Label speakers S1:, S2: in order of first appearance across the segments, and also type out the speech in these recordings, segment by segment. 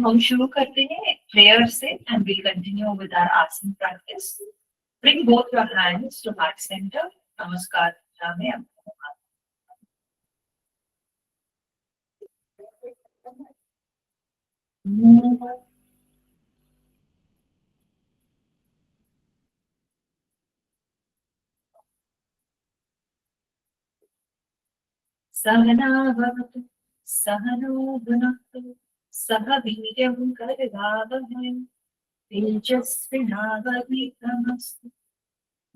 S1: हम शुरू करते हैं prayer से and we'll continue with our asana practice. Bring both your hands to heart center. Namaskar mudra में आपको सहना भवतु सहनो भुनक्तु सह वीर्यं करवावहै तेजस्विनावधीतमस्तु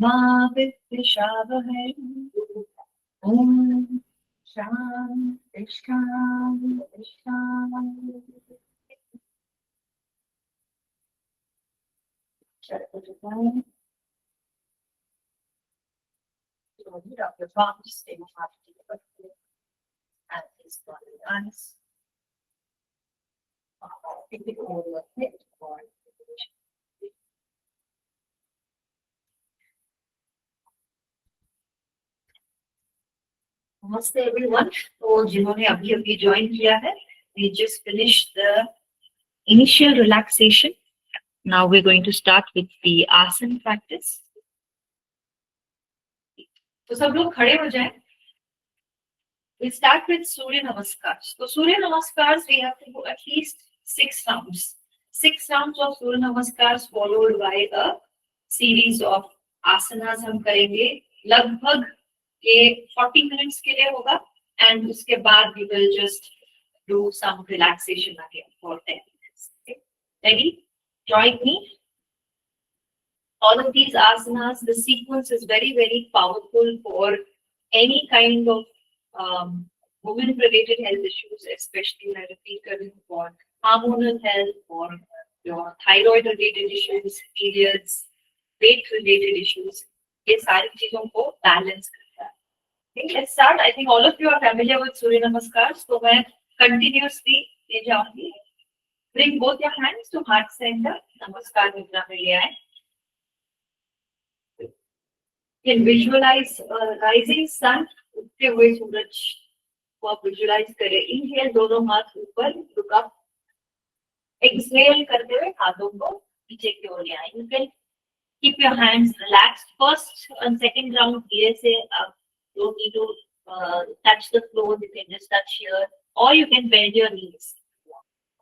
S1: मा विद्विषावहै ॐ शान्ति शान्ति शान्ति Drop your palms, stay up and his body eyes. Namaste everyone. तो जिन्होंने अभी अभी ज्वाइन किया है, we just finished the initial relaxation. Now we're going to start with the asana practice. तो सब लोग खड़े हो जाएं. We start with Surya Namaskars. So Surya Namaskars, we have to do at least 6 rounds. 6 rounds of Surya Namaskars followed by a series of asanas हम करेंगे. लगभग ये 40 minutes के लिए होगा and उसके बाद we will just do some relaxation again for 10 minutes. Okay? Ready? Join me. All of these asanas, the sequence is very, very powerful for any kind of women-related health issues, especially I repeat for hormonal health, for your thyroid-related issues, periods, weight-related issues. ये सारी चीजों को balance करता है. Okay, let's start. I think all of you are familiar with Surya Namaskars, so मैं continuously ले जाऊंगी. Bring both your hands to heart center. Namaskar mudra में ले आए. You can visualize rising sun. उठते हुए सूरज को आप विजुलाइज करें. इनहेल दोनों हाथ ऊपर, लुक अप. एक्सहेल करते हुए हाथों को नीचे की ओर ले आए. You can keep your hands relaxed. First and second round धीरे से आप don't need to touch the floor. You can just touch here और you can bend your knees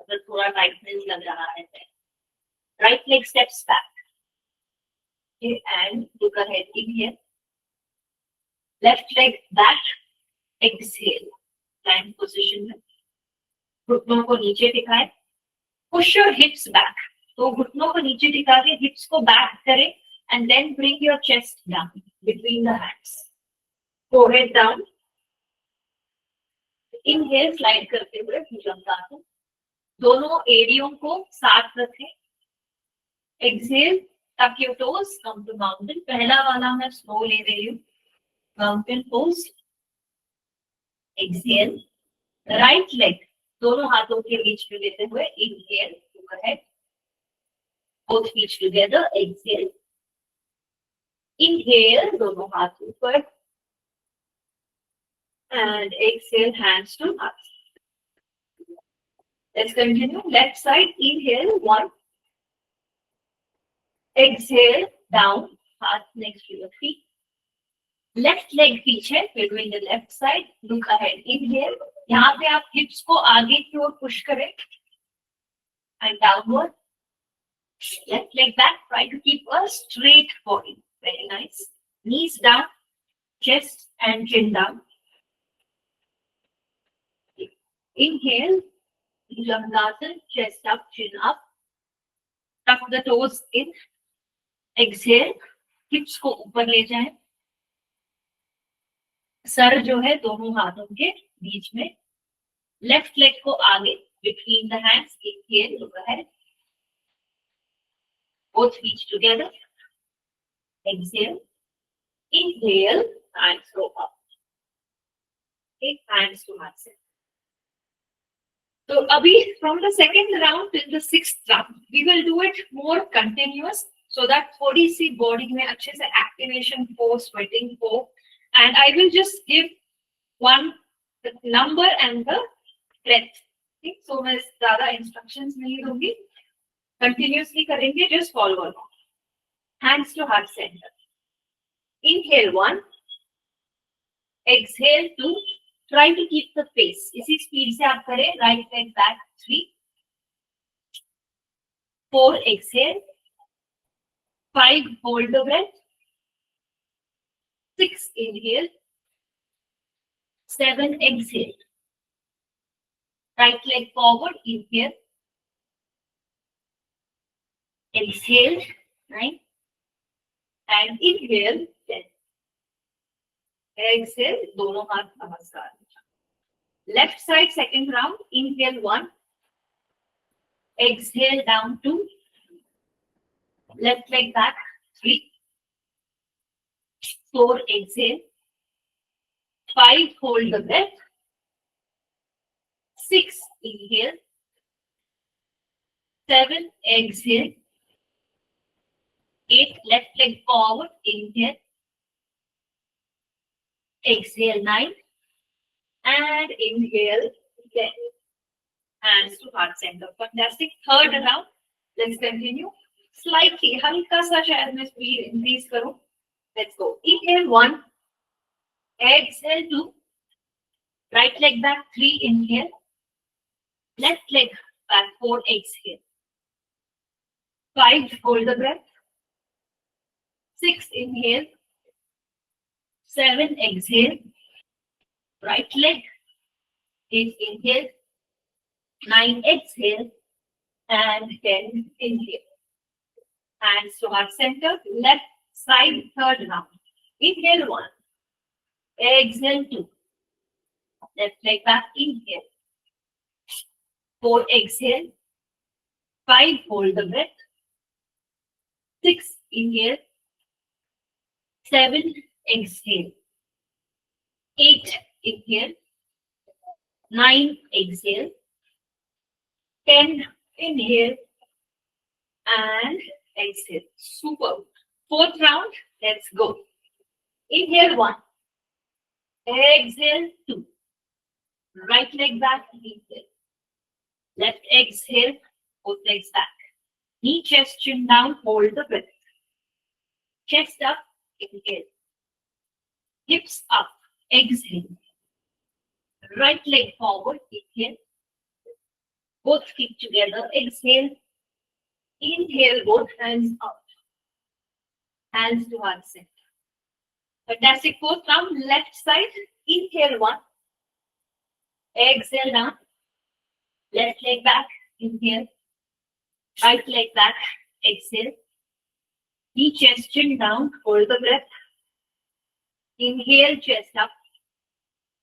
S1: अगर थोड़ा टाइटनेस लग रहा है. Right leg steps back and look ahead. Inhale. Left leg back, exhale, plank position में. घुटनों को नीचे टिकाएं. Push your hips back. तो घुटनों को नीचे टिका के hips को back करें and then bring your chest down between the hands. Forehead down. Inhale, slide करते हुए भुजंगासन. दोनों एड़ियों को साथ रखें. Exhale, tuck your toes, come to mountain. पहला वाला मैं slow ले रही हूँ. Mountain pose. Exhale. Right leg दोनों हाथों के बीच में लेते हुए inhale. Go ahead. Both feet together. Exhale. Inhale. दोनों हाथ ऊपर. And exhale. Hands to heart. Let's continue. Left side. Inhale. 1. Exhale. Down. Heart next to your feet. Left leg पीछे. We're doing the left side. Look ahead. Inhale. यहाँ पे आप hips को आगे की ओर push करें. And downward. Left leg back. Try to keep a straight body. Very nice. Knees down. Chest and chin down. Inhale. Bhujangasan. Chest up, chin up. Tuck the toes in. Exhale. Hips को ऊपर ले जाएं. Sir जो है दोनों हाथों के बीच में. लेफ्ट लेग को आगे between the hands. Inhale, look ahead. Both feet together. Exhale. Inhale, hands go up. Take hands to heart center. So अभी from the second round till the 6th round, we will do it more continuous so that थोड़ी सी body में अच्छे से activation हो, sweating हो. And I will just give one the number and the breath. ठीक, सो मैं ज्यादा इंस्ट्रक्शंस नहीं दूंगी, कंटिन्यूसली करेंगे, just follow along. Hands to heart center. Inhale 1, exhale 2. Try to keep the pace. इसी स्पीड से आप करें. Right leg back 3, 4 exhale, 5 hold the breath, 6 inhale, 7 exhale. Right leg forward, inhale, exhale 9, and inhale 10. Exhale, दोनों हाथ नमस्कार. Left side second round. Inhale 1, exhale down 2, left leg back 3, 4 exhale, 5 hold the breath, 6 inhale, 7 exhale, 8 left leg forward, inhale, exhale 9, and inhale 10. Hands to heart center. Fantastic. Third round. Let's continue. Slightly, हल्का सा शायद मैं speed increase करूं. Let's go. Inhale 1, exhale 2, right leg back 3, inhale, left leg back 4, exhale, 5 hold the breath, 6 inhale, 7 exhale, right leg 8 inhale, 9 exhale, and 10 inhale. Hands to heart center. Left side third round. Inhale 1, exhale 2, left leg back, inhale, 4 exhale, 5 hold the breath, 6 inhale, 7 exhale, 8 inhale, 9 exhale, 10 inhale, and exhale. Super. Fourth round. Let's go. Inhale 1, exhale 2, right leg back, inhale, left exhale, both legs back, knee, chest, chin down, hold the breath, chest up, inhale, hips up, exhale, right leg forward, inhale, both feet together, exhale, inhale, both hands up, hands to heart center. Fantastic. Fourth round. Left side. Inhale 1, exhale down, left leg back, inhale, right leg back, exhale, knee, chest, chin down, hold the breath, inhale, chest up,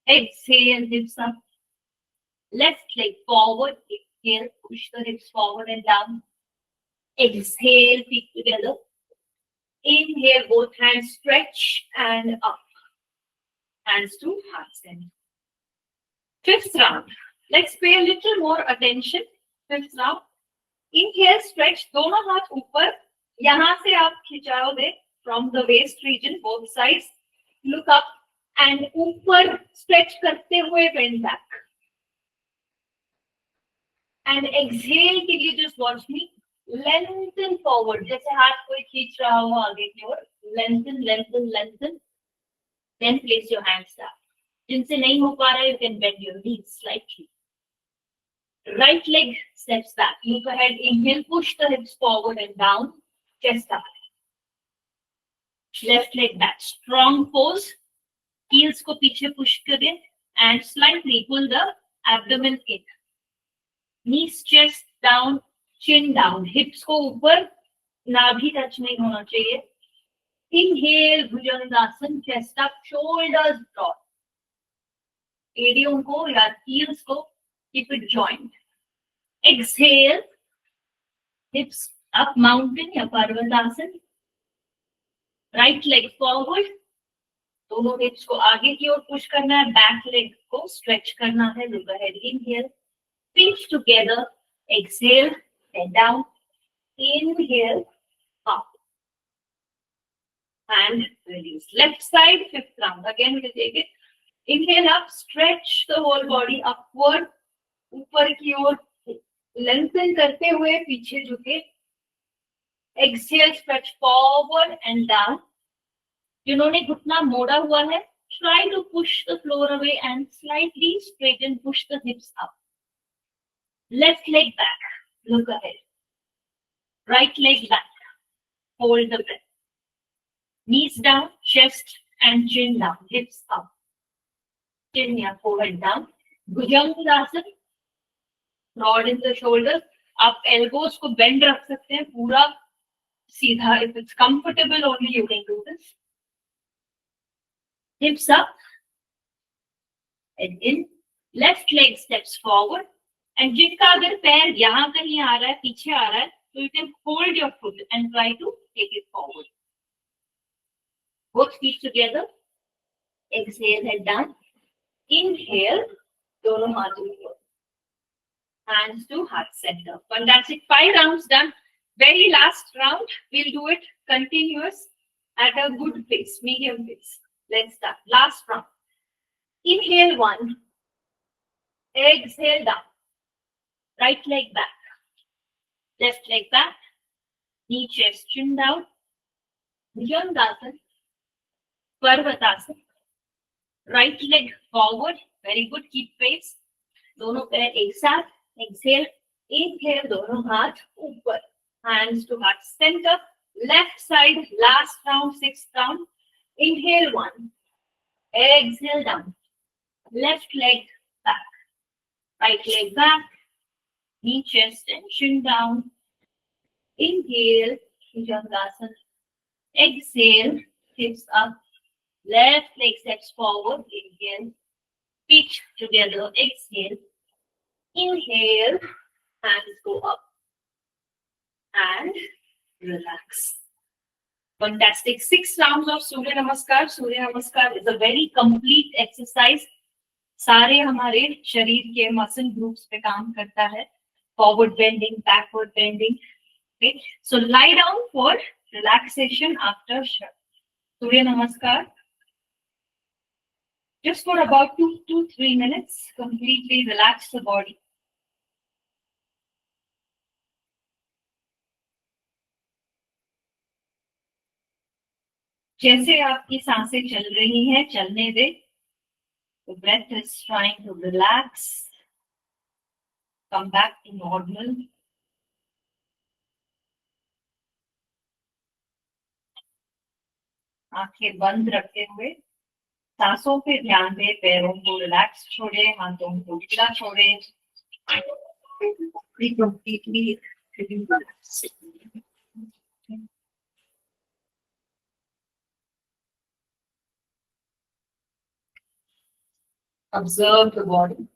S1: exhale, hips up, left leg forward, inhale, push the hips forward and down, exhale, feet together, inhale, both hands stretch and up, hands to heart center. Fifth round. Let's pay a little more attention. Fifth round. Inhale, stretch, दोनों हाथ ऊपर, यहाँ से आप खिंचाओगे from the waist region, both sides. Look up and ऊपर stretch करते हुए bend back. And exhale के लिए just watch me. Lengthen forward. जैसे हाथ कोई खींच रहा हो आगे की ओर. Lengthen, lengthen, lengthen. Then place your hands down. जिनसे नहीं हो पा रहा है, you can bend your knees slightly. Right leg steps back. Look ahead. Inhale, push the hips forward and down. Chest up. Left leg back. Strong pose. Heels को पीछे push करें and slightly pull the abdomen in. Knees, chest down, chin down. Hips को ऊपर, नाभि touch नहीं होना चाहिए. Inhale, Bhujangasana, chest up, shoulders drop. एडियों को या heels को keep it joined. Exhale, hips up, mountain या Parvatasana. Right leg forward, दोनों hips को आगे की ओर push करना है, back leg को stretch करना है. Look ahead, inhale, pinch together, exhale, head down, inhale, up, and release. Left side, fifth round. Again, we'll take it. Inhale up, stretch the whole body upward. ऊपर की ओर lengthen करते हुए पीछे झुके. Exhale stretch forward and down. जिन्होंने घुटना मोड़ा हुआ है, try to push the floor away and slightly straighten, push the hips up. Left leg back, look ahead. Right leg back, hold the breath. Knees down, chest and chin down, hips up. Chin या forehead down. Bhujangasana, broad in the shoulders. आप elbows को bend रख सकते हैं पूरा सीधा. If it's comfortable only you can do this. Hips up, head in. Left leg steps forward. And जिनका अगर पैर यहाँ कहीं आ रहा है, पीछे आ रहा है, so you can hold your foot and try to take it forward. Both feet together. Exhale, head down. Inhale, दोनों हाथ ऊपर. Hands to heart center. Fantastic. 5 rounds done. Very last round. We'll do it continuous at a good pace, medium pace. Let's start. Last round. Inhale 1. Exhale down. Right leg back. Left leg back. Knee, chest, chin down. Bhujangasana. Parvatasana. Right leg forward. Very good. Keep pace. दोनों पैर एक साथ. Exhale. Inhale. दोनों हाथ ऊपर. Hands to heart center. Left side. Last round. 6th round. Inhale 1. Exhale down. Left leg back. Right leg back. Knee, chest and chin down. Inhale, Bhujangasana. Exhale, hips up. Left leg steps forward. Inhale. Feet together. Exhale. Inhale. Hands go up. And relax. Fantastic. 6 rounds of Surya Namaskar. Surya Namaskar is a very complete exercise. सारे हमारे शरीर के muscle groups पे काम करता है. Forward bending, backward bending. Okay. So lie down for relaxation after Surya Namaskar. Just for about 2 to 3 minutes, completely relax the body. जैसे आपकी सांसें चल रही हैं, चलने दे. The breath is trying to relax. Come back to normal. आंखें बंद रखे हुए सांसों पे ध्यान दे. पैरों को रिलैक्स छोड़े, हाथों को ढीला छोड़े. Completely relax. Observe the body.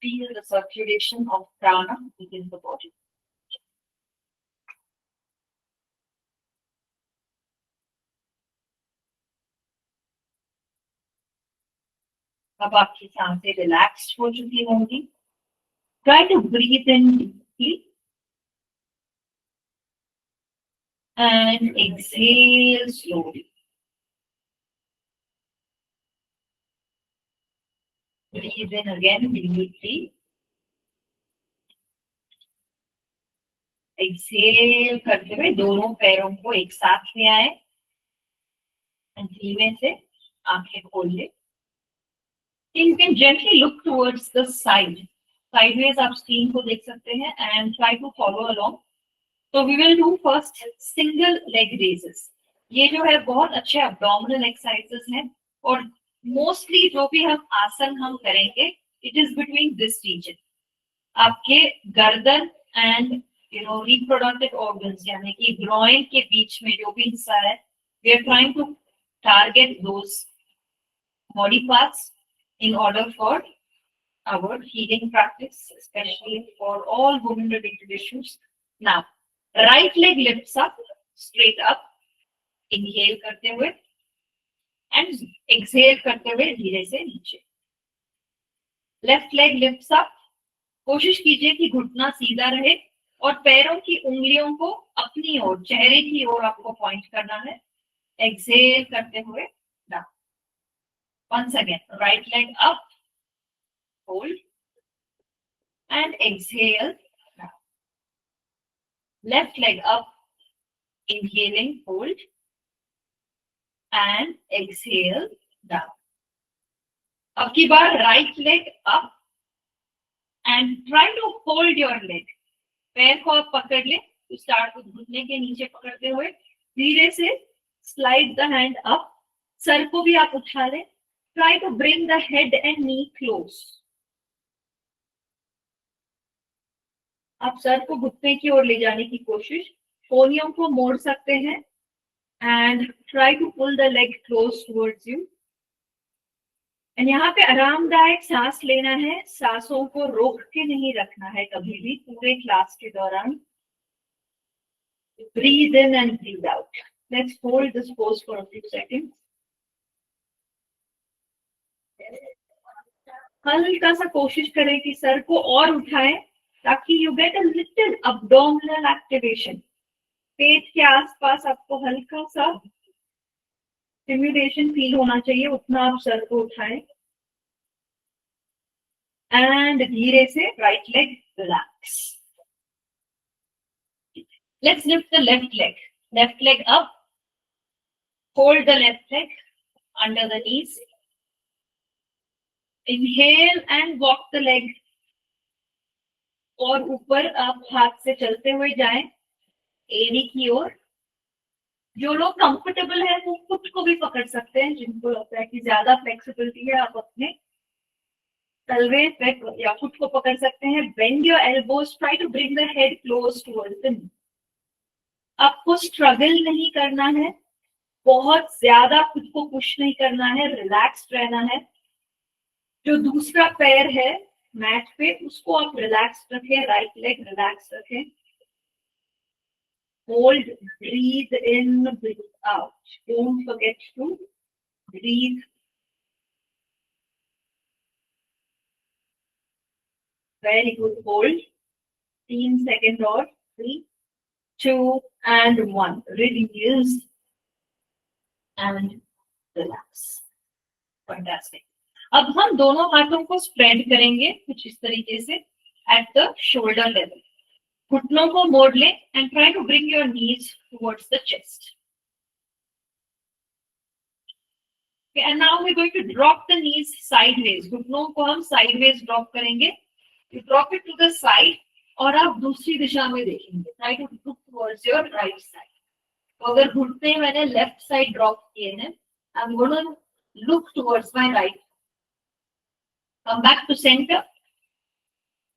S1: Feel the circulation of prana within the body. अब आपकी सांसें रिलैक्स हो चुकी होंगी. Try to breathe in deeply and exhale slowly. Breathe in again deeply. Exhale करते हुए दोनों पैरों को एक साथ ले आए. धीमे से आंखें खोल ले. You can gently look towards the side. Sideways आप स्क्रीन को देख सकते हैं and try to follow along. So we will do first single leg raises. ये जो है बहुत अच्छे abdominal exercises हैं और mostly जो भी हम आसन हम करेंगे, it is between this region. आपके गर्दन and reproductive organs यानी कि groin के बीच में जो भी हिस्सा है, we are trying to target those body parts in order for our healing practice, especially for all women related issues. Now, right leg lifts up, straight up. Inhale करते हुए एंड एक्सहेल करते हुए धीरे से नीचे। लेफ्ट लेग लिफ्ट्स अप, कोशिश कीजिए कि घुटना सीधा रहे और पैरों की उंगलियों को अपनी ओर, चेहरे की ओर आपको पॉइंट करना है। एक्सहेल करते हुए down. Once again right leg up, hold and exhale down. Left leg up, inhaling, hold and exhale down. अब की बार right leg up and try to hold your leg. पैर को आप पकड़ ले, तो स्टार्ट विद घुटने के नीचे पकड़ते हुए धीरे से स्लाइड द हैंड अप। सर को भी आप उठा लें। Try to bring the head and knee close. आप सर को घुटने की ओर ले जाने की कोशिश, कोहनियों को मोड़ सकते हैं and try to pull the leg close towards you. And यहाँ पे आरामदायक सांस लेना है, सांसों को रोक के नहीं रखना है कभी भी पूरे क्लास के दौरान। Breathe in and breathe out. Let's hold this pose for a few seconds. हल्का सा कोशिश करें कि सर को और उठाएं ताकि you get a little abdominal activation. पेट के आसपास आपको हल्का सा स्टिम्युलेशन फील होना चाहिए, उतना आप सर को उठाएं एंड धीरे से right leg relax. Let's lift the left leg. Left leg up, hold the left leg under the knees. Inhale and walk the leg, और ऊपर आप हाथ से चलते हुए जाएं एड़ी की ओर। जो लोग कंफर्टेबल है वो फुट को भी पकड़ सकते हैं। जिनको लगता है कि ज्यादा फ्लेक्सिबिलिटी है, आप अपने तलवे पे या फुट को पकड़ सकते हैं। Bend your elbows, try to bring the head close towards the knee. आपको स्ट्रगल नहीं करना है, बहुत ज्यादा खुद को पुश नहीं करना है, रिलैक्स्ड रहना है। जो दूसरा पैर है मैट पे, उसको आप रिलैक्स रखें, राइट लेग रिलैक्स रखें। Hold, breathe in, breathe out. Don't forget to breathe. Very good. Hold. 3 seconds or 3, 2 and 1. Release and relax. Fantastic. अब हम दोनों हाथों को स्प्रेड करेंगे कुछ इस तरीके से एट द शोल्डर लेवल। घुटनों को मोड़ लें and try to bring your knees towards the chest. And now we're going to drop the knees sideways. घुटनों को हम sideways drop करेंगे। You drop it to the side और आप दूसरी दिशा में देखेंगे। Try to look towards your right side. तो अगर घुटने मैंने left side drop किए हैं, I'm going to look towards my right. Come back to center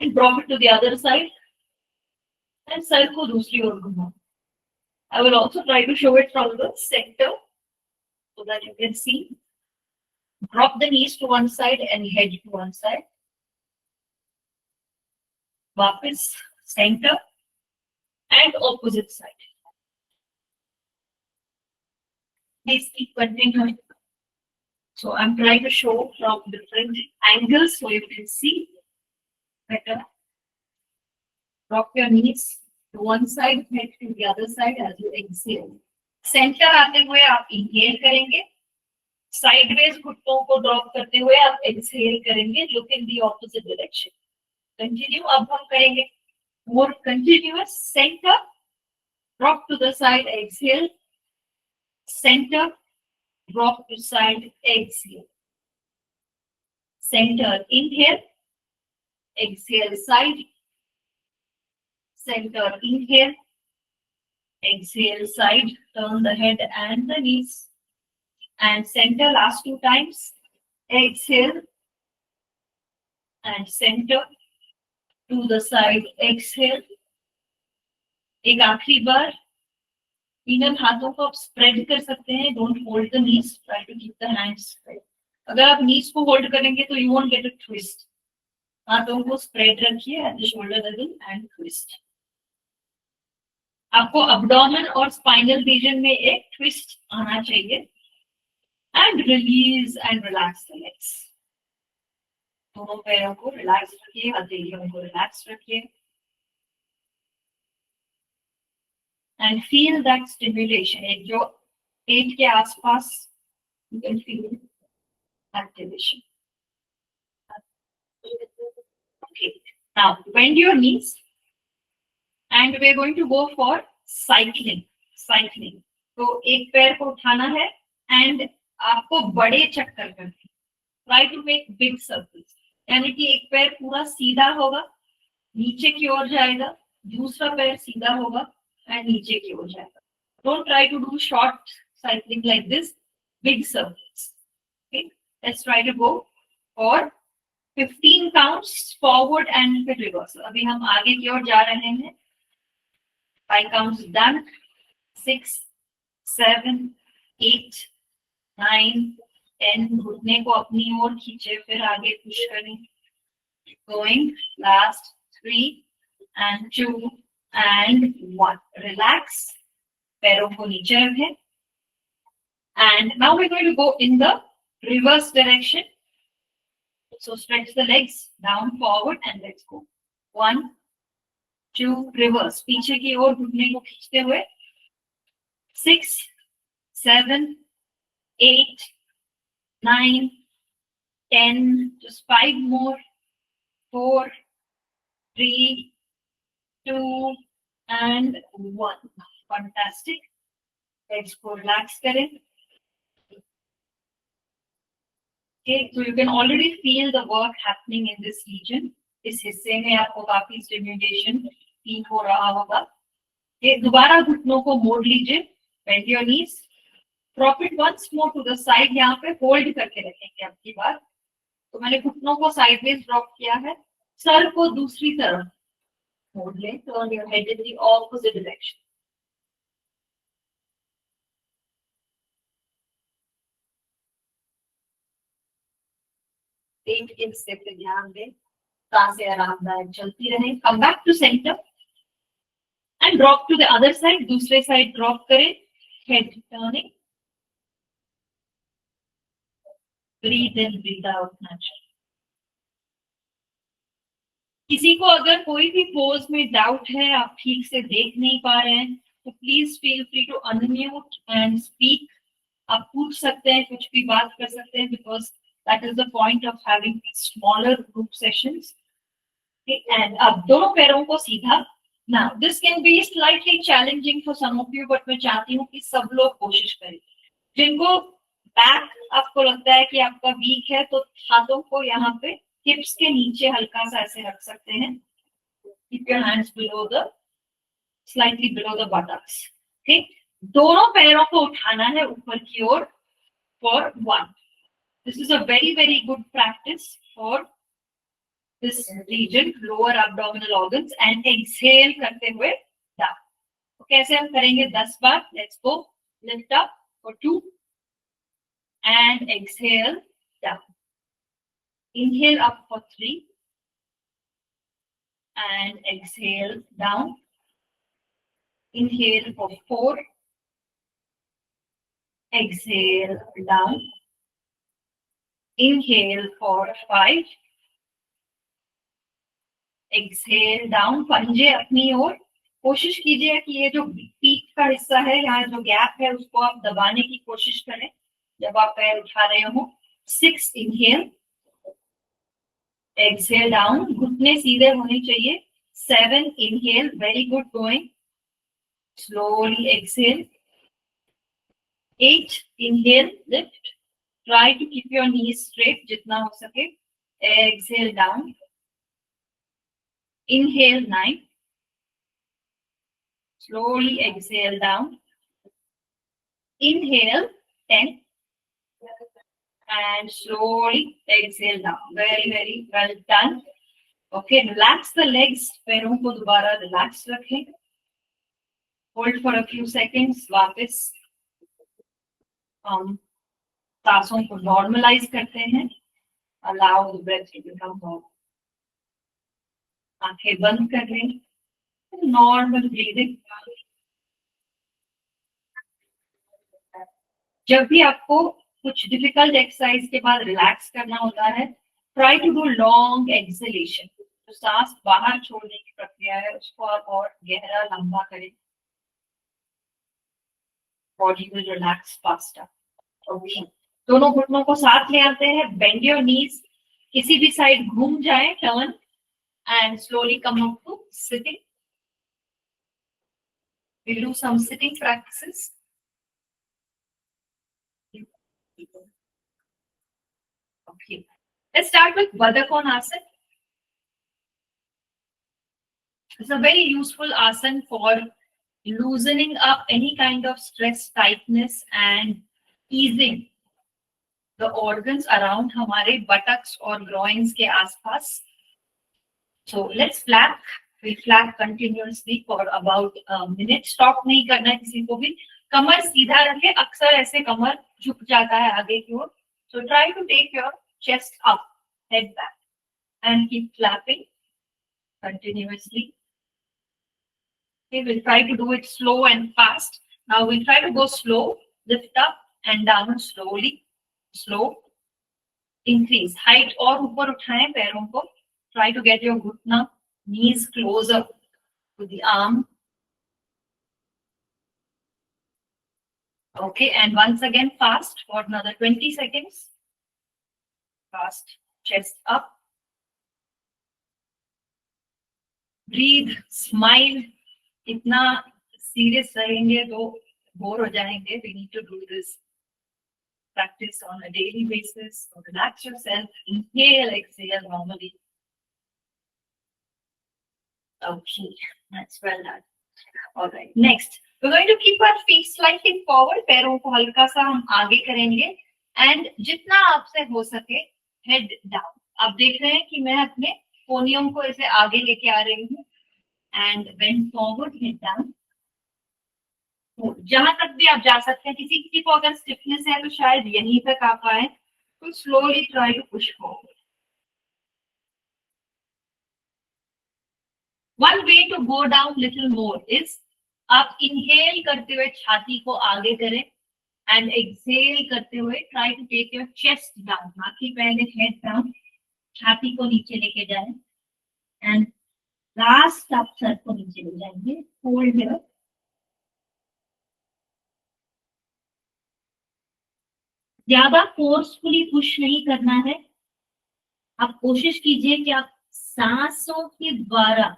S1: and drop it to the other side. And sir को दूसरी ओर घुमाओ। I will also try to show it from the center so that you can see. Drop the knees to one side and head to one side. वापस center and opposite side. Please keep continuing. So I'm trying to show from different angles so you can see better. Drop your knees to one side, head to the other side as you exhale. Center आते हुए आप inhale करेंगे। Sideways घुटनों को drop करते हुए आप exhale करेंगे। Look in the opposite direction. Continue. अब हम करेंगे more continuous. Center, drop to the side, exhale. Center, drop to side, exhale. Center, inhale. Exhale, side. Center, inhale. Exhale, side. Turn the head and the knees. And center last 2 times. Exhale and center to the side. Exhale. एक आखिरी बार इन हाथों को आप spread कर सकते हैं। Don't hold the knees, try to keep the hands spread. अगर आप नीज को होल्ड करेंगे तो you won't get a twist. हाथों को स्प्रेड रखिए at the shoulder level and twist. आपको अब्डोमेन और स्पाइनल रीजन में एक ट्विस्ट आना चाहिए। and release and relax the legs. दोनों पैरों को रिलैक्स रखिए, हथेलियों को रिलैक्स रखिए and feel that stimulation. एक जो पेट के आसपास you can feel activation. Okay, now bend your knees and we're going to go for cycling. तो एक पैर को उठाना है and आपको बड़े चक्कर करने. Try to make big circles. यानी कि एक पैर पूरा सीधा होगा, नीचे की ओर जाएगा, दूसरा पैर सीधा होगा and नीचे की ओर जाएगा. Don't try to do short cycling like this, big circles. Okay, let's try to go for 15 counts forward and फिर reverse. अभी हम आगे की ओर जा रहे हैं. 5 counts done. 6, 7, 8, 9, 10. घुटने को अपनी ओर खींचे, फिर आगे पुश करें. Going. Last 3 and 2 and 1. Relax. पैरों को नीचे रखें. And now we're going to go in the reverse direction. So stretch the legs down, forward, and let's go. 1, 2, reverse. पीछे की ओर घुटने को खींचते हुए. 6, 7, 8, 9, 10. Just 5 more. 4, 3, 2, and 1. Fantastic. Legs को relax करें. Okay, so you can already feel the work happening in this region. इस हिस्से में आपको काफी stimulation फील हो रहा होगा. Okay, दोबारा घुटनों को मोड़ लीजिए. Bend your knees. Drop it once more to the side. यहाँ पे hold करके रखेंगे अब की बार. तो मैंने घुटनों को sideways drop किया है. सर को दूसरी तरफ मोड़ लें. Turn your head in the opposite direction. पेट के हिस्से पे ध्यान दें. सांसें आरामदायक चलती रहें. Come back to center and drop to the other side. दूसरे साइड drop करें. Head turning. Breathe in, breathe out naturally. किसी को अगर कोई भी पोज में डाउट है, आप ठीक से देख नहीं पा रहे हैं, तो please feel free to unmute and speak. आप पूछ सकते हैं, कुछ भी बात कर सकते हैं, because that is the point of having smaller group sessions. Okay, and अब दोनों पैरों को सीधा. Now this can be slightly challenging for some of you, but मैं चाहती हूँ कि सब लोग कोशिश करें. जिनको बैक आपको लगता है कि आपका वीक है, तो हाथों को यहाँ पे हिप्स के नीचे हल्का सा ऐसे रख सकते हैं. Keep your hands below the, slightly below the buttocks. Okay, दोनों पैरों को उठाना है ऊपर की ओर for 1. This is a very, very good practice for this region, lower abdominal organs, and exhale करते हुए down. तो कैसे हम करेंगे 10 बार? Let's go. Lift up for 2 and exhale down. Inhale up for 3 and exhale down. Inhale for 4. Exhale down. Inhale for 5. Exhale down. पंजे अपनी ओर. कोशिश कीजिए कि ये जो पीठ का हिस्सा है, यहाँ जो गैप है, उसको आप दबाने की कोशिश करें जब आप पैर उठा रहे हो. 6. Inhale. Exhale down. घुटने सीधे होने चाहिए. 7. Inhale. Very good. Going. Slowly exhale. 8. Inhale. Lift. Try to keep your knees straight जितना हो सके. Exhale down. Inhale 9. Slowly exhale down. Inhale 10. And slowly exhale down. Very, very well done. Okay, relax the legs. पैरों को दोबारा relax रखें. Hold for a few seconds. वापस सांसों को नॉर्मलाइज करते हैं. Allow the breath to become more. आंखें बंद कर लें. Normal breathing. जब भी आपको कुछ डिफिकल्ट एक्सरसाइज के बाद रिलैक्स करना होता है. Try to do long exhalation. तो सांस बाहर छोड़ने की प्रक्रिया है, उसको आप और गहरा लंबा करें. Body will relax faster. Okay, दोनों घुटनों को साथ ले आते हैं. बेंड योर नीज, किसी भी साइड घूम जाए, turn and slowly come up to sitting. We'll do some sitting practices. Okay. Let's start with Baddhakonasana. It's a very useful asana for loosening up any kind of stress, tightness, and easing the organs around हमारे buttocks और groins के आसपास. So let's flap. We'll flap continuously for about a minute. Stop नहीं करना है किसी को भी. कमर सीधा रखे. अक्सर ऐसे कमर झुक जाता है आगे की ओर. So try to take your chest up, head back, and keep flapping continuously. Okay, we'll try to do it slow and fast. Now we'll try to go slow, lift up and down slowly, slow, increase. Height और ऊपर उठाएं पैरों को. Try to get your घुटना, knees closer to the arm. Okay, and once again fast for another 20 seconds. Fast, chest up. Breathe, smile. इतना serious रहेंगे तो bore हो जाएंगे. We need to do this practice on a daily basis. So relax yourself. Inhale, exhale normally. Okay, that's well done. All right, next we're going to keep our feet slightly forward. पैरों को हल्का सा हम आगे करेंगे and जितना आपसे हो सके head down. आप देख रहे हैं कि मैं अपने कोनियों को ऐसे आगे लेके आ रही हूँ and bend forward, head down. जहां तक भी आप जा सकते हैं. किसी किसी को अगर स्टिफनेस है तो शायद यहीं तक आ पाए. तो slowly try to push forward. One way to go down little more is आप इनहेल करते हुए छाती को आगे करें एंड एक्सहेल करते हुए try to take your chest down. बाकी पहले हेड डाउन, छाती को नीचे लेके जाएं एंड लास्ट आप सर को नीचे ले जाएंगे. Hold here. ज्यादा फोर्सफुली पुश नहीं करना है. आप कोशिश कीजिए कि आप सांसों के द्वारा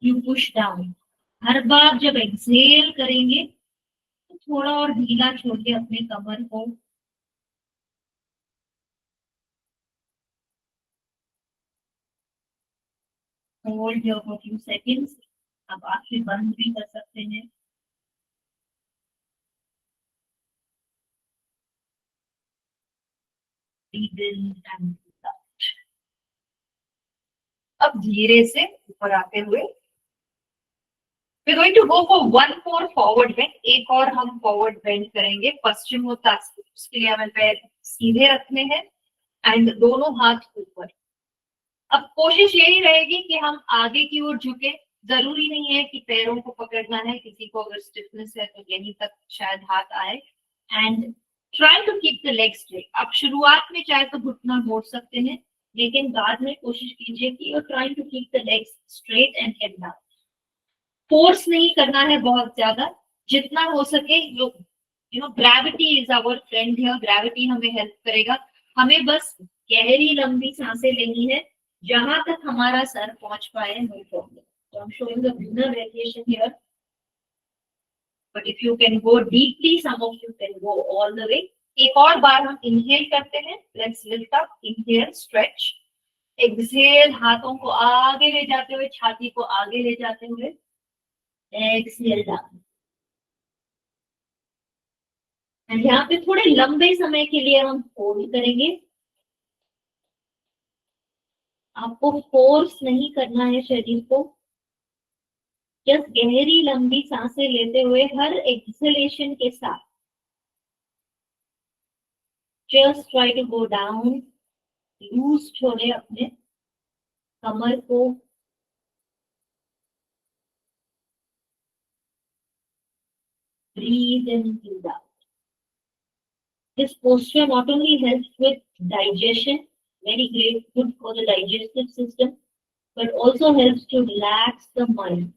S1: यू पुश डाउन. हर बार जब एक्सहेल करेंगे तो थोड़ा और ढीला छोड़ के अपने कमर को. Hold here for few seconds. आप आंखें बंद भी कर सकते हैं. अब धीरे से ऊपर आते हुए we're going to go for one more forward bend. एक और हम forward bend करेंगे. पश्चिमोत्तासन. उसके लिए हमें पैर सीधे रखने हैं एंड दोनों हाथ ऊपर. अब कोशिश यही रहेगी कि हम आगे की ओर झुके. जरूरी नहीं है कि पैरों को पकड़ना है. किसी को अगर स्टिफनेस है तो यहीं तक शायद हाथ आए. And try to keep the leg straight. आप शुरुआत में चाहे तो घुटना मोड़ सकते हैं लेकिन बाद में कोशिश कीजिए कि you trying to keep the legs straight and head down. Force नहीं करना है बहुत ज्यादा. जितना हो सके gravity is our friend here. Gravity हमें हेल्प करेगा. हमें बस गहरी लंबी सांसें लेनी है जहां तक हमारा सर पहुंच पाए. No problem. So I'm showing the beginner variation here. But if you can go deeply, some of you can go all the way. एक और बार हम इनहेल करते हैं. Let's lift up. Inhale, stretch. Exhale, हाथों को आगे ले जाते हुए, छाती को आगे ले जाते हुए. Exhale down. And यहाँ पे थोड़े लंबे समय के लिए हम होल्ड करेंगे. आपको फोर्स नहीं करना है शरीर को. जस्ट गहरी लंबी सांसें लेते हुए हर एक्सहेलेशन के साथ just try to go down. Loose छोड़े अपने कमर को. Breathe in, breathe out. This posture not only helps with digestion, very great, good for the digestive system, but also helps to relax the mind.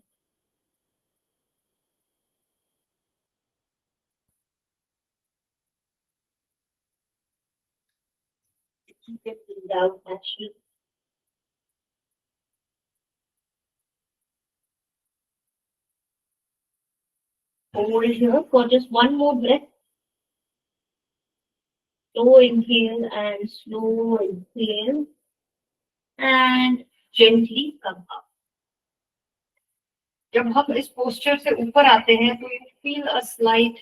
S1: Keep it without natural. Over here for just one more breath. Slow inhale and slow exhale and gently come up. जब हम इस posture से ऊपर आते हैं तो you feel a slight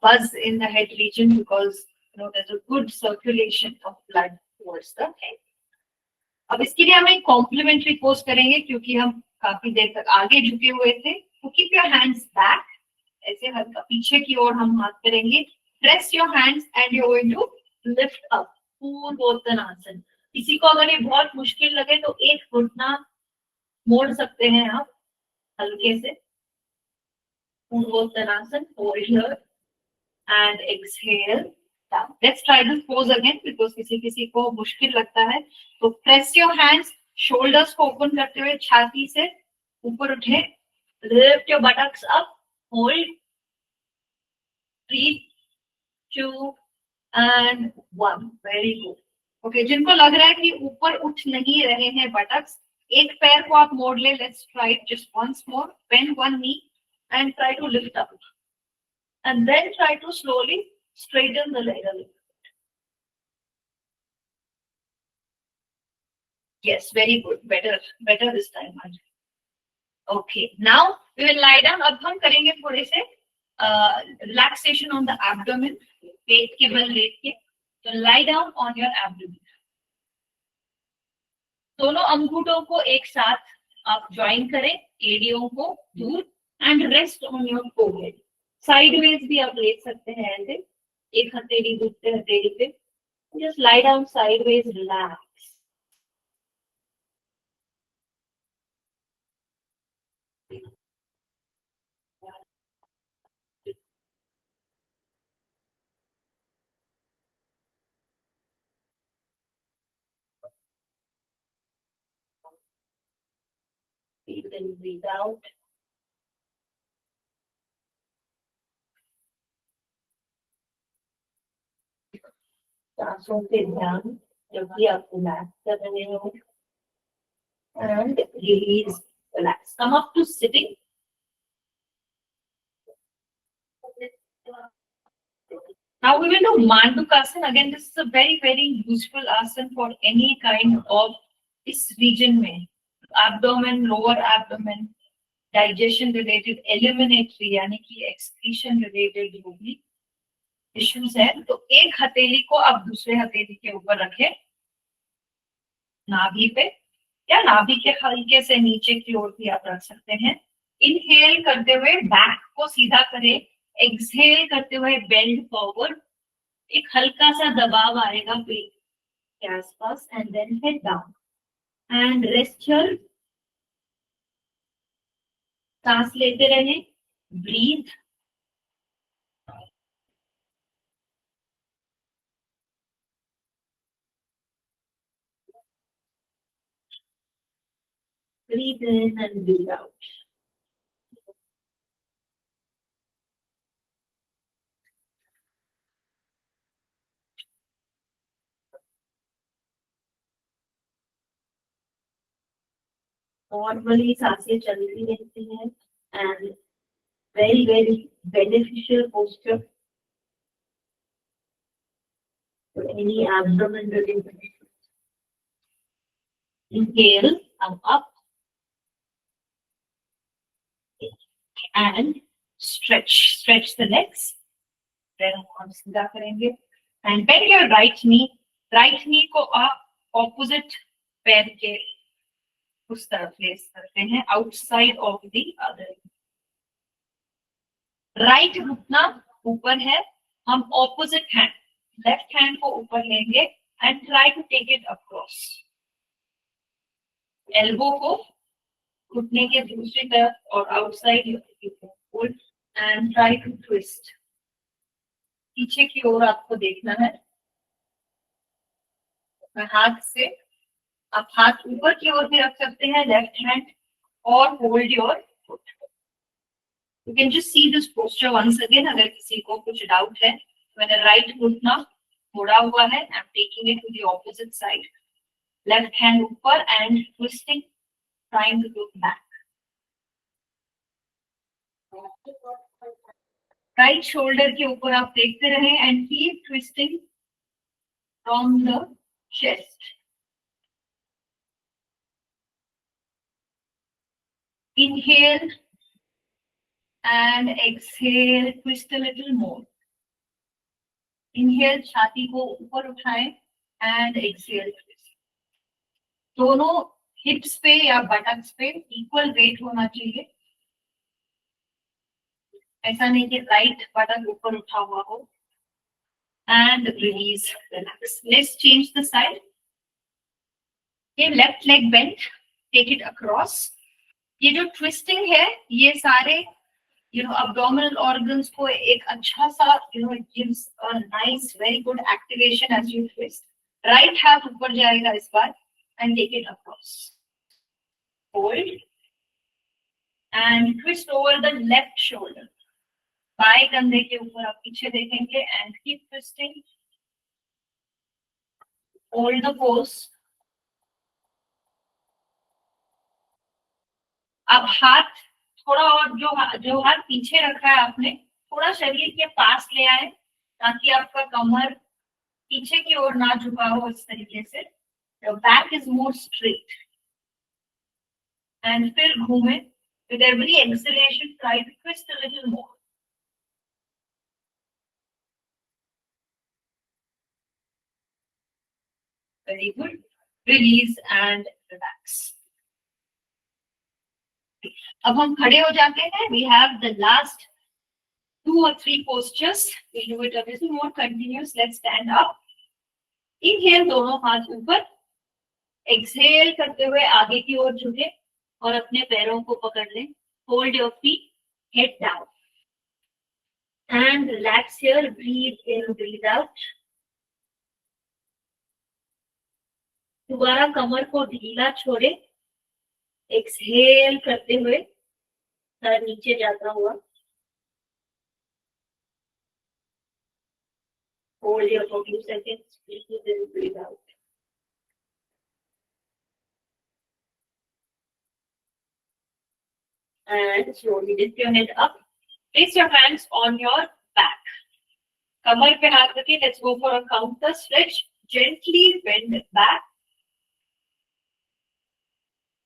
S1: buzz in the head region because there's a good circulation of blood towards the head. अब इसके लिए हम एक कॉम्प्लीमेंट्री पोज करेंगे क्योंकि हम काफी देर तक आगे झुके हुए थे. तो कीप योर हैंड्स बैक, ऐसे हल्का पीछे की ओर हम हाथ करेंगे. Press your hands and you going to lift up Purvottanasana. किसी को अगर ये बहुत मुश्किल लगे तो एक घुटना मोड़ सकते हैं आप हल्के से. Purvottanasana, hold here and exhale down. Let's try this pose again because किसी को मुश्किल लगता है. तो press your hands, shoulders को open करते हुए छाती से ऊपर उठे. Lift your buttocks up, hold. 3, 2 and 1. Very good. Okay, जिनको लग रहा है कि ऊपर उठ नहीं रहे हैं buttocks, एक पैर को आप मोड़ ले. Let's try it just once more. Bend one knee and try to lift up. And then try to slowly straighten the leg a little. Yes, very good. Better this time. Okay, now we will lie down. अब हम करेंगे थोड़े से relaxation on the abdomen. पेट के बल late के. So lie down on your abdomen. दोनों अंगूठों को एक साथ आप ज्वाइन करें, एड़ियों को दूर, and rest on your forehead. Sideways भी आप लेट सकते हैं ऐसे, एक हथेली दूसरे हथेली पे. Just lie down sideways, relax. Breathe in, breathe out. सांसों पे ध्यान जब भी आप रिलैक्स कर रहे हो. And release, relax. Come up to sitting. Now we will do Mandukasana. Again, this is a very useful asana for any kind of this region में. Abdomen, lower abdomen, digestion related, eliminatory यानी कि excretion related जो भी issues है. तो एक हथेली को आप दूसरे हथेली के ऊपर रखें, नाभि पे, या नाभि के हल्के से नीचे की ओर भी आप रख सकते हैं. इनहेल करते हुए बैक को सीधा करें. एक्सहेल करते हुए बेंड फॉरवर्ड. एक हल्का सा दबाव आएगा पेट के आसपास. And then head down and rest here. सांस लेते रहें. Breathe. Breathe in and breathe out. Normally सांसें चलती रहती हैं and very beneficial posture for any abdomen related issues. Inhale, come up and stretch the legs. Then हम सीधा करेंगे and bend your right knee. Right knee को आप opposite पैर के उस तरफ प्लेस करते हैं, outside of the other. Right घुटना ऊपर है. हम ऑपोजिट हैंड, लेफ्ट हैंड को ऊपर लेंगे and try to take it across. Elbow को घुटने के दूसरी तरफ और outside hold and try to twist. पीछे की ओर आपको देखना है। हाथ से आप हाथ ऊपर की ओर भी रख सकते हैं, लेफ्ट हैंड, और hold your foot. You can just see this posture once again, अगर किसी को कुछ डाउट है। मैंने राइट घुटना मोड़ा हुआ है, I am taking it to the opposite side, left hand ऊपर and twisting, trying to look back. Right shoulder के ऊपर आप देखते रहे and keep twisting from the chest. Inhale and exhale, twist a little more. Inhale, छाती को ऊपर उठाएं and exhale twist. दोनों हिप्स पे या बटक्स पे इक्वल वेट होना चाहिए। ऐसा नहीं कि राइट बटक ऊपर उठा हुआ हो। And release, relax. Let's change the side. ये left leg bend, take it across. ये जो ट्विस्टिंग है, ये सारे abdominal organs को एक अच्छा सा it gives a nice, very good activation as you twist. Right हाथ ऊपर जाएगा इस बार and take it across. Hold and twist over the left shoulder. बाएं कंधे के ऊपर आप पीछे देखेंगे and keep twisting. Hold the pose. अब हाथ थोड़ा और जो हाथ पीछे रखा है आपने, थोड़ा शरीर के पास ले आए ताकि आपका कमर पीछे की ओर ना झुका हो। इस तरीके से the back is more straight and फिर घूमे। with every exhalation try to twist a little more. Very good. Release and relax. अब हम खड़े हो जाते हैं। We have the last 2 or 3 postures. We'll do it a little more continuous. Let's stand up. Inhale, दोनों हाथ ऊपर। Exhale करते हुए आगे की ओर झुके और अपने पैरों को पकड़ लें। Hold your feet, head down. And relax here. Breathe in, breathe out. दोबारा कमर को ढीला छोड़े। Exhale करते हुए सर नीचे जाता हुआ। Hold here for a few seconds. Breathe in, breathe out. And slowly lift your head up. Place your hands on your back. कमर पे हाथ रखिए. Let's go for a counter stretch. Gently bend back.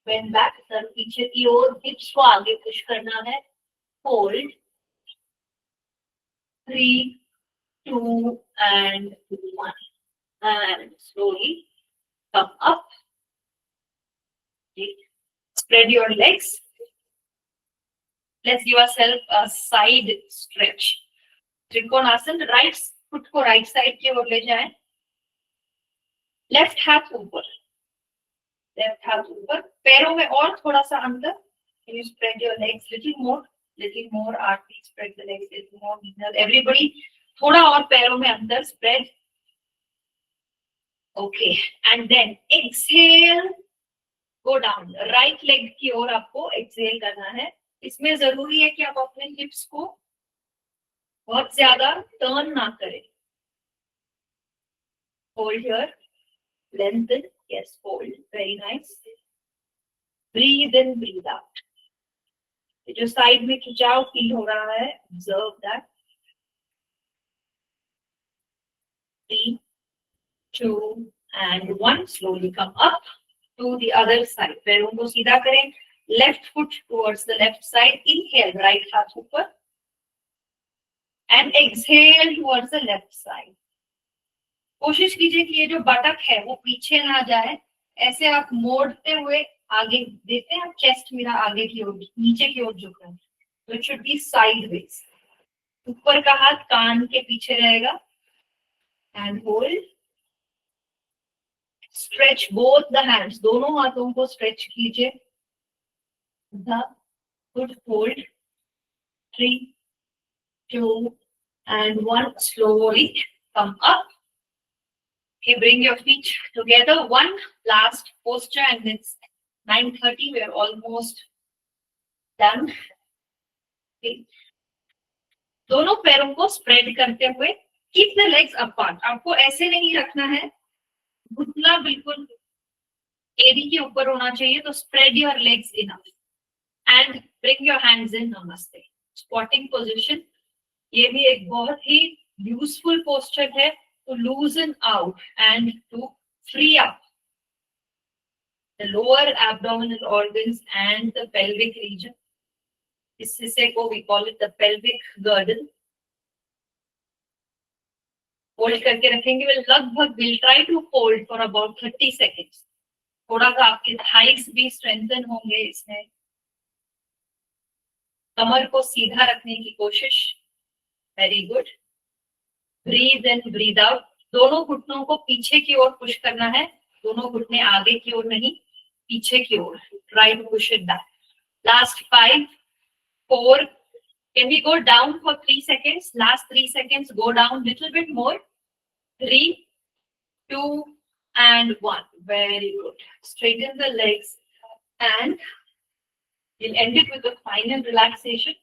S1: Bend back. Sir पीछे की ओर, hips को आगे push करना है. Hold. 3, 2, and 1. And slowly come up. Spread your legs. Let's give ourselves a side stretch. Trikonasana. Right foot को right side की ओर ले जाएं. लेफ्ट हाथ ऊपर. लेफ्ट हाथ ऊपर. पैरों में और थोड़ा सा अंदर. Can you spread your legs little more? Little more. Aarti, spread the legs little more. Everybody, थोड़ा और पैरों में अंदर. Spread. Okay. And then exhale. Go down. Right leg की ओर आपको एक्सहेल करना है. इसमें जरूरी है कि आप अपने हिप्स को बहुत ज्यादा टर्न ना करें. Hold here. Lengthen. Yes, hold. Very nice. Breathe in, breathe out. जो साइड में खिंचाव फील हो रहा है, observe that. 3, 2, and 1. Slowly come up to the other side. पैरों को सीधा करें. Left foot towards the left side. Inhale, right हाथ ऊपर. And exhale towards the left side. कोशिश कीजिए कि ये जो बटक है वो पीछे ना जाए. ऐसे आप मोड़ते हुए आगे देते हैं. चेस्ट मेरा आगे की ओर, नीचे की ओर झुक रहा है. तो इट शुड बी साइडवेज. ऊपर का हाथ कान के पीछे रहेगा. And hold. Stretch both the hands. दोनों हाथों को स्ट्रेच कीजिए. Good. Hold. 3, 2, and one. Slowly come up. Okay, bring your feet together. One last posture, and it's 9:30. We're almost done. Okay. दोनों पैरों को स्प्रेड करते हुए कीप द लेग्स अपार्ट. आपको ऐसे नहीं रखना है, घुटना बिल्कुल एड़ी के ऊपर होना चाहिए. तो spread your legs enough and bring your hands in. नमस्ते. स्क्वाटिंग पोजीशन, ये भी एक बहुत ही यूजफुल पोस्चर है to loosen out and to free up the lower abdominal organs and the pelvic region. इस हिस्से को we call it the pelvic girdle. Hold करके रखेंगे. we'll try to hold for about 30 seconds. थोड़ा सा आपके thighs भी स्ट्रेंथन होंगे इसमें. कमर को सीधा रखने की कोशिश. Very good. Breathe in breathe out. दोनों घुटनों को पीछे की ओर पुश करना है. दोनों घुटने आगे की ओर नहीं, पीछे की ओर. Try to push it back. Last 5, 4. Can we go down for 3 seconds? Last 3 seconds. Go down little bit more. 3, 2, and 1. Very good. Straighten the legs, and we'll end it with the final relaxation.